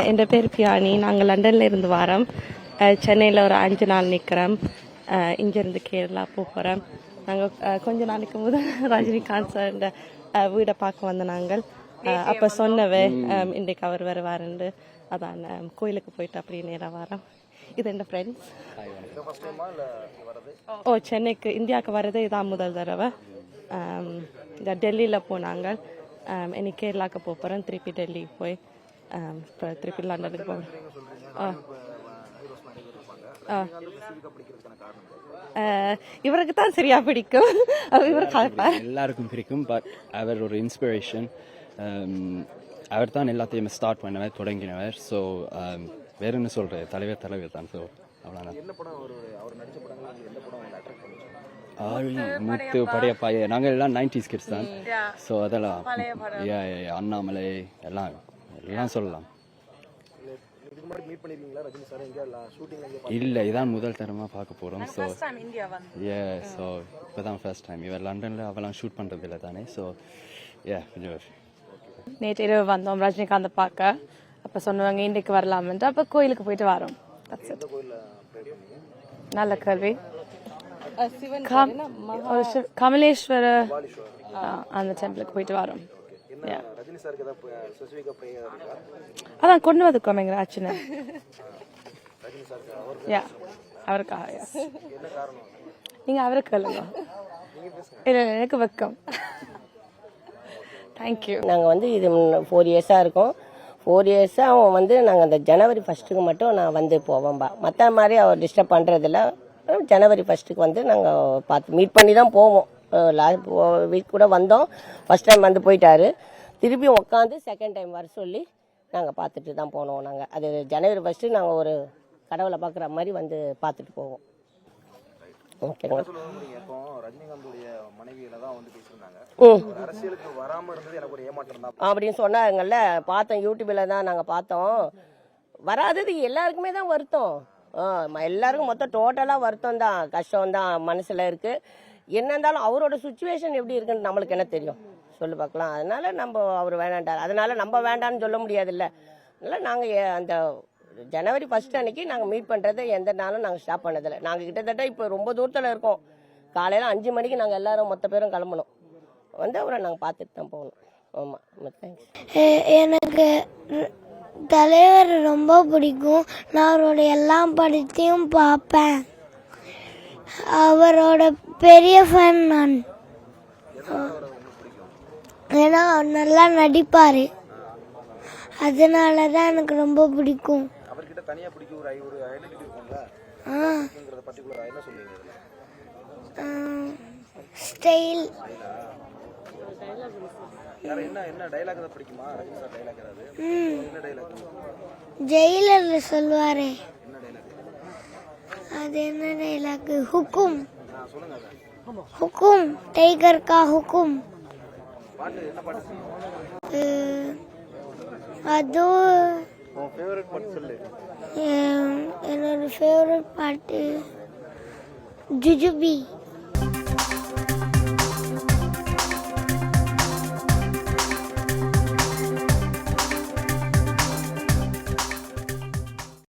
என் பேர் பியானி. நாங்கள் லண்டன்ல இருந்து வரோம். சென்னையில் ஒரு 5 நாள் நிற்கிறோம். இங்கேருந்து கேரளா போகிறோம். நாங்கள் கொஞ்ச நாளைக்கு முதல் ரஜினிகாந்த் சார் வீடை பார்க்க வந்த நாங்கள். அப்போ சொன்னவே இன்றைக்கு அவர் வருவாருண்டு. அதான் கோயிலுக்கு போயிட்டு அப்படியே நேராக வரோம். இது என் ஃப்ரெண்ட்ஸ். சென்னைக்கு இந்தியாவுக்கு வர்றதே இதான் முதல் தடவை. இந்த டெல்லியில் போனாங்க. இன்னைக்கு கேரளாவுக்கு போகிறோம். திருப்பி டெல்லி போய் திருப்பி லண்டனுக்கு போகிறோம். இவருக்கு தான் சரியா பிடிக்கும். எல்லாருக்கும் பிடிக்கும். பட் அவர் ஒரு இன்ஸ்பிரேஷன். அவர் தான் எல்லாத்தையும் ஸ்டார்ட் பண்ணவர், தொடங்கினவர். ஸோ வேற என்ன சொல்கிறேன், தலைவர் தான். ஸோ அவ்வளோதான். முத்து படையப்பா, நாங்கள் எல்லாம் 90s கிட்ஸ் தான். ஸோ அதெல்லாம் அண்ணாமலை எல்லாம் சொல்லலாம். இல்லை, இதான் முதல் தரமாக பார்க்க போகிறோம். ஸோ ஸோ இப்போ தான் ஃபர்ஸ்ட் டைம். இவர் லண்டனில் அவெல்லாம் ஷூட் பண்ணுறது இல்லை தானே. ஸோ நேற்று இரவு வந்தோம் ரஜினிகாந்த் பார்க்க. அப்போ சொன்னவங்க இன்றைக்கு வரலாம்ன்ட்டு. அப்போ கோயிலுக்கு போயிட்டு வரோம். நல்ல கல்வி கமலேஸ்வர அந்த டெம்பிளுக்கு போயிட்டு வரோம். அதான் கொண்டு வந்துக்கோமேங்க ஆச்சுன்னு. அவருக்காக நீங்க அவருக்கு இல்லைங்க. இல்லை, எனக்கு வெக்கம். தேங்க்யூ. நாங்கள் வந்து இது 4 இயர்ஸாக இருக்கோம். 4 இயர்ஸாக அவன் வந்து நாங்கள் அந்த ஜனவரி 1 மட்டும் நான் வந்து போவோம்பா. மற்ற மாதிரி அவர் டிஸ்டர்ப் பண்ணுறதில்ல. ஜனவரி 1 வந்து நாங்கள் பார்த்து மீட் பண்ணி தான் போவோம். லாஸ்ட் வீக் கூட வந்தோம். ஃபர்ஸ்ட் டைம் வந்து போயிட்டாரு. திருப்பியும் உட்காந்து செகண்ட் டைம் வர சொல்லி நாங்கள் பார்த்துட்டு தான் போனோம். நாங்கள் அது ஜனவரி 1 நாங்கள் ஒரு கடவுளை பார்க்குற மாதிரி வந்து பார்த்துட்டு போவோம். ஓகேங்க. அப்படின்னு சொன்னாங்கல்ல, பார்த்தோம் யூடியூப்ல தான் நாங்கள் பார்த்தோம். வராதது எல்லாருக்குமே தான் வருத்தம். எல்லாருக்கும் மொத்தம் டோட்டலாக வருத்தம் தான், கஷ்டம் தான் மனசில் இருக்குது. என்ன இருந்தாலும் அவரோட சுச்சுவேஷன் எப்படி இருக்குன்னு நம்மளுக்கு என்ன தெரியும், சொல்லி பார்க்கலாம். அதனால நம்ம அவர் வேண்டாண்டார். அதனால நம்ம வேண்டான்னு சொல்ல முடியாதுல்ல. அதனால் நாங்கள் அந்த ஜனவரி 1 அன்னைக்கு நாங்கள் மீட் பண்ணுறது எந்த நாளும் நாங்கள் ஸ்டாப் பண்ணதில்லை. நாங்கள் கிட்டத்தட்ட இப்போ ரொம்ப தூரத்தில் இருக்கோம். காலையில் 5 மணிக்கு நாங்கள் எல்லாரும் மொத்த பேரும் கிளம்பணும். வந்து அவரை நாங்கள் பார்த்துட்டு தான் போகணும். ஆமாம், தேங்க்ஸ். எனக்கு தலைவர் ரொம்ப பிடிக்கும். நான் அவரோட எல்லா படத்தையும் பார்ப்பேன். அவரோட பெரிய ஃபேன் நான். ஏன்னா அவர் நல்லா நடிப்பார். அதனால தான் எனக்கு ரொம்ப பிடிக்கும். ஸ்டைல். ஜெயிலர் சொல்லுவாரே, அது என்ன டைலாக்? ஹுக்கும் ஹுக்கும் டைகர் கா ஹுக்கும். அது என்னோட ஃபேவரட் பாட்டு ஜுஜுபி.